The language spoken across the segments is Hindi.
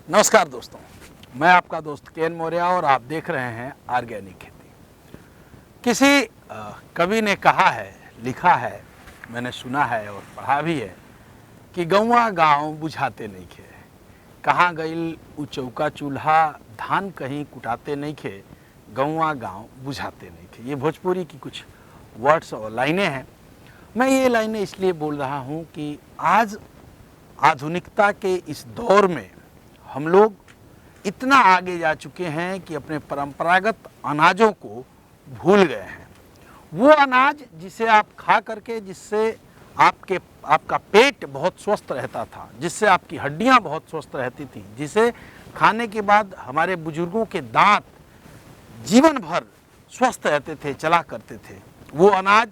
नमस्कार दोस्तों, मैं आपका दोस्त के एन मौर्य और आप देख रहे हैं ऑर्गेनिक खेती। किसी कवि ने कहा है, लिखा है, मैंने सुना है और पढ़ा भी है कि गौवा गाँव बुझाते नहीं खे, कहाँ गईल उ चौका चूल्हा, धान कहीं कुटाते नहीं खे, गौवा गाँव बुझाते नहीं खे। ये भोजपुरी की कुछ वर्ड्स और लाइनें हैं। मैं ये लाइनें इसलिए बोल रहा हूँ कि आज आधुनिकता के इस दौर में हम लोग इतना आगे जा चुके हैं कि अपने परंपरागत अनाजों को भूल गए हैं। वो अनाज जिसे आप खा करके, जिससे आपका पेट बहुत स्वस्थ रहता था, जिससे आपकी हड्डियां बहुत स्वस्थ रहती थी, जिसे खाने के बाद हमारे बुजुर्गों के दांत जीवन भर स्वस्थ रहते थे, चला करते थे, वो अनाज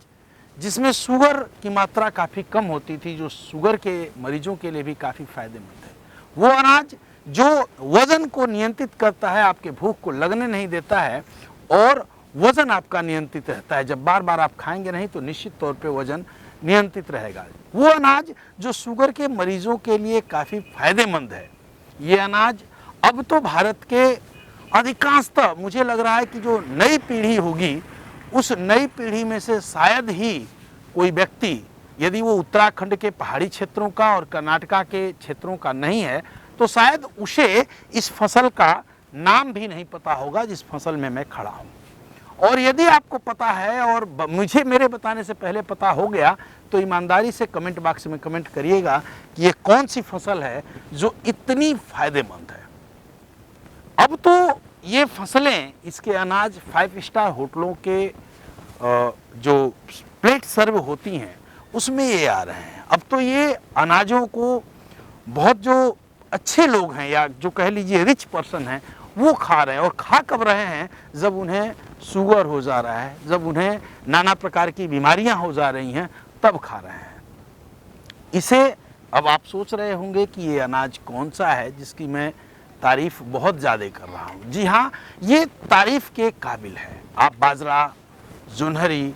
जिसमें शुगर की मात्रा काफ़ी कम होती थी, जो शुगर के मरीजों के लिए भी काफ़ी फायदेमंद है, वो अनाज जो वज़न को नियंत्रित करता है, आपके भूख को लगने नहीं देता है और वज़न आपका नियंत्रित रहता है। जब बार बार आप खाएंगे नहीं तो निश्चित तौर पे वज़न नियंत्रित रहेगा। वो अनाज जो शुगर के मरीजों के लिए काफ़ी फायदेमंद है, ये अनाज अब तो भारत के अधिकांशतः मुझे लग रहा है कि जो नई पीढ़ी होगी, उस नई पीढ़ी में से शायद ही कोई व्यक्ति, यदि वो उत्तराखंड के पहाड़ी क्षेत्रों का और कर्नाटका के क्षेत्रों का नहीं है, तो शायद उसे इस फसल का नाम भी नहीं पता होगा जिस फसल में मैं खड़ा हूँ। और यदि आपको पता है और मुझे मेरे बताने से पहले पता हो गया, तो ईमानदारी से कमेंट बॉक्स में कमेंट करिएगा कि ये कौन सी फसल है जो इतनी फायदेमंद है। अब तो ये फसलें, इसके अनाज 5 स्टार होटलों के जो प्लेट सर्व होती हैं उसमें ये आ रहे हैं। अब तो ये अनाजों को बहुत जो अच्छे लोग हैं या जो कह लीजिए रिच पर्सन हैं, वो खा रहे हैं। और खा कब रहे हैं? जब उन्हें शुगर हो जा रहा है, जब उन्हें नाना प्रकार की बीमारियां हो जा रही हैं, तब खा रहे हैं इसे। अब आप सोच रहे होंगे कि ये अनाज कौन सा है जिसकी मैं तारीफ बहुत ज़्यादा कर रहा हूँ। जी हाँ, ये तारीफ के काबिल है। आप बाजरा, जोन्हरी,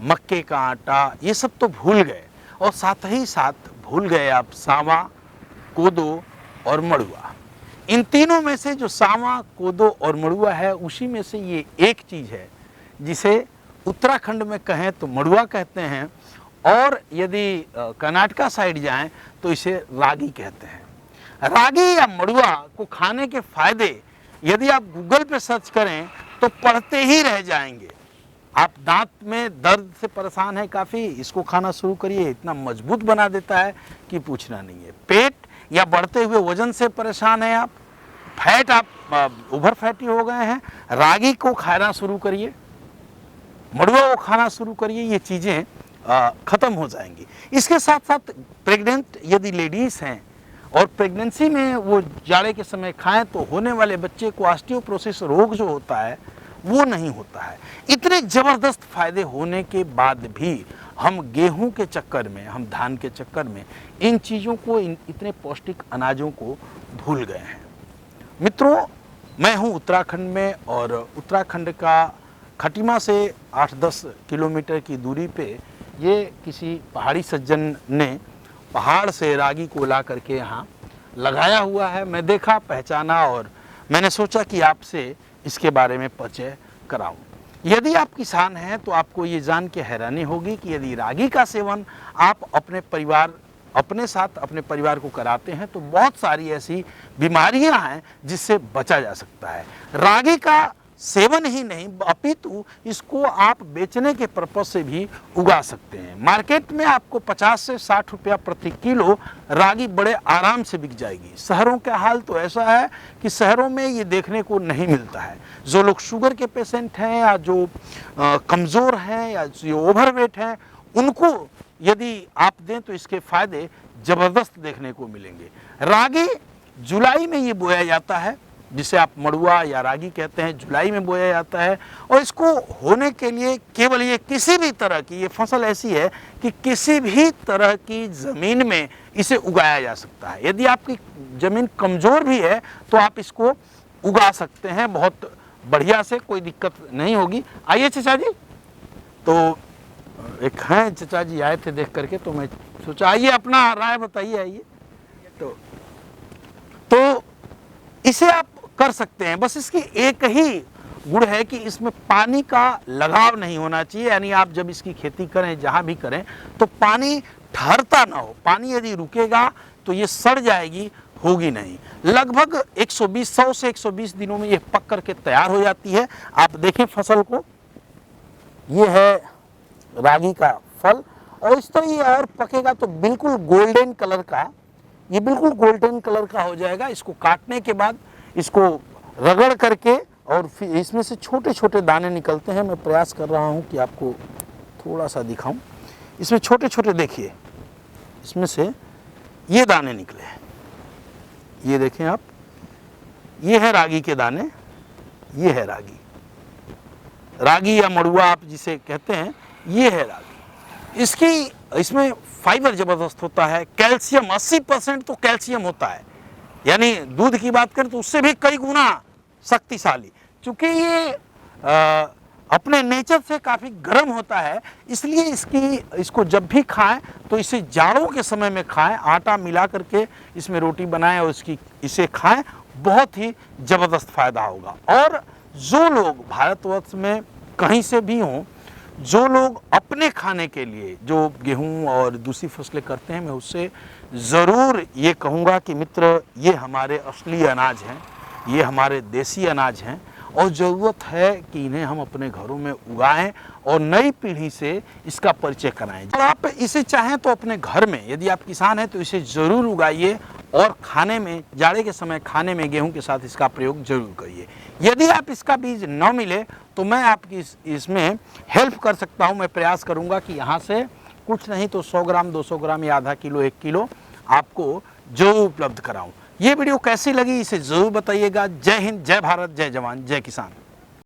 मक्के का आटा, ये सब तो भूल गए और साथ ही साथ भूल गए आप सांवा, कोदो और मड़ुआ। इन तीनों में से जो सांवा, कोदो और मड़ुआ है, उसी में से ये एक चीज़ है जिसे उत्तराखंड में कहें तो मड़ुआ कहते हैं, और यदि कर्नाटका साइड जाएं तो इसे रागी कहते हैं। रागी या मड़ुआ को खाने के फायदे यदि आप गूगल पे सर्च करें तो पढ़ते ही रह जाएंगे। आप दांत में दर्द से परेशान है काफ़ी, इसको खाना शुरू करिए, इतना मजबूत बना देता है कि पूछना नहीं है। पेट या बढ़ते हुए वजन से परेशान है आप, फैट, आप ओवर फैटी हो गए हैं, रागी को खाना शुरू करिए, मड़ुआ को खाना शुरू करिए, ये चीज़ें ख़त्म हो जाएंगी। इसके साथ साथ प्रेग्नेंट यदि लेडीज़ हैं और प्रेगनेंसी में वो जाड़े के समय खाएं तो होने वाले बच्चे को ऑस्टियोपोरोसिस रोग जो होता है वो नहीं होता है। इतने ज़बरदस्त फायदे होने के बाद भी हम गेहूं के चक्कर में, हम धान के चक्कर में इन चीज़ों को, इतने पौष्टिक अनाजों को भूल गए हैं। मित्रों, मैं हूं उत्तराखंड में और उत्तराखंड का खटीमा से 8-10 किलोमीटर की दूरी पे ये किसी पहाड़ी सज्जन ने पहाड़ से रागी को ला करके यहाँ लगाया हुआ है। मैं देखा, पहचाना और मैंने सोचा कि आपसे इसके बारे में परिचय कराऊं। यदि आप किसान हैं तो आपको ये जान के हैरानी होगी कि यदि रागी का सेवन आप अपने साथ अपने परिवार को कराते हैं तो बहुत सारी ऐसी बीमारियां हैं जिससे बचा जा सकता है। रागी का सेवन ही नहीं अपितु इसको आप बेचने के पर्पज से भी उगा सकते हैं। मार्केट में आपको 50 से 60 रुपया प्रति किलो रागी बड़े आराम से बिक जाएगी। शहरों का हाल तो ऐसा है कि शहरों में ये देखने को नहीं मिलता है। जो लोग शुगर के पेशेंट हैं या जो कमज़ोर हैं या जो ओवरवेट हैं, उनको यदि आप दें तो इसके फायदे ज़बरदस्त देखने को मिलेंगे। रागी जुलाई में ये बोया जाता है, जिसे आप मड़ुआ या रागी कहते हैं, जुलाई में बोया जाता है। और इसको होने के लिए केवल ये किसी भी तरह की, ये फसल ऐसी है कि किसी भी तरह की ज़मीन में इसे उगाया जा सकता है। यदि आपकी ज़मीन कमज़ोर भी है तो आप इसको उगा सकते हैं बहुत बढ़िया से, कोई दिक्कत नहीं होगी। आइए चचा जी, तो एक हैं चचा जी आए थे देख करके, तो मैं सोचा आइए अपना राय बताइए। आइए तो इसे आप कर सकते हैं। बस इसकी एक ही गुण है कि इसमें पानी का लगाव नहीं होना चाहिए, यानी आप जब इसकी खेती करें, जहाँ भी करें, तो पानी ठहरता ना हो। पानी यदि रुकेगा तो ये सड़ जाएगी, होगी नहीं। लगभग 100 से 120 दिनों में ये पक करके तैयार हो जाती है। आप देखें फसल को, ये है रागी का फल, और इस तरह ये और पकेगा तो बिल्कुल गोल्डन कलर का, ये बिल्कुल गोल्डन कलर का हो जाएगा। इसको काटने के बाद इसको रगड़ करके, और फिर इसमें से छोटे छोटे दाने निकलते हैं। मैं प्रयास कर रहा हूँ कि आपको थोड़ा सा दिखाऊं। इसमें छोटे छोटे, देखिए इसमें से ये दाने निकले हैं, ये देखें आप, ये है रागी के दाने, ये है रागी, रागी या मड़ुआ आप जिसे कहते हैं, ये है रागी। इसमें फाइबर जबरदस्त होता है, कैल्शियम 80% तो कैल्शियम होता है, यानी दूध की बात करें तो उससे भी कई गुना शक्तिशाली। चूंकि ये अपने नेचर से काफ़ी गर्म होता है, इसलिए इसको जब भी खाएं तो इसे जाड़ों के समय में खाएं, आटा मिला करके इसमें रोटी बनाएं और इसे खाएं, बहुत ही ज़बरदस्त फ़ायदा होगा। और जो लोग भारतवर्ष में कहीं से भी हों, जो लोग अपने खाने के लिए जो गेहूं और दूसरी फसलें करते हैं, मैं उससे ज़रूर ये कहूँगा कि मित्र, ये हमारे असली अनाज हैं, ये हमारे देसी अनाज हैं, और ज़रूरत है कि इन्हें हम अपने घरों में उगाएं और नई पीढ़ी से इसका परिचय कराएं। और आप इसे चाहें तो अपने घर में, यदि आप किसान हैं तो इसे ज़रूर उगाइए, और खाने में, जाड़े के समय खाने में गेहूं के साथ इसका प्रयोग जरूर करिए। यदि आप इसका बीज न मिले तो मैं आपकी इसमें हेल्प कर सकता हूं। मैं प्रयास करूंगा कि यहाँ से कुछ नहीं तो 100 ग्राम, 200 ग्राम या आधा किलो, 1 किलो आपको जरूर उपलब्ध कराऊं। ये वीडियो कैसी लगी इसे ज़रूर बताइएगा। जय हिंद, जय भारत, जय जवान, जय किसान।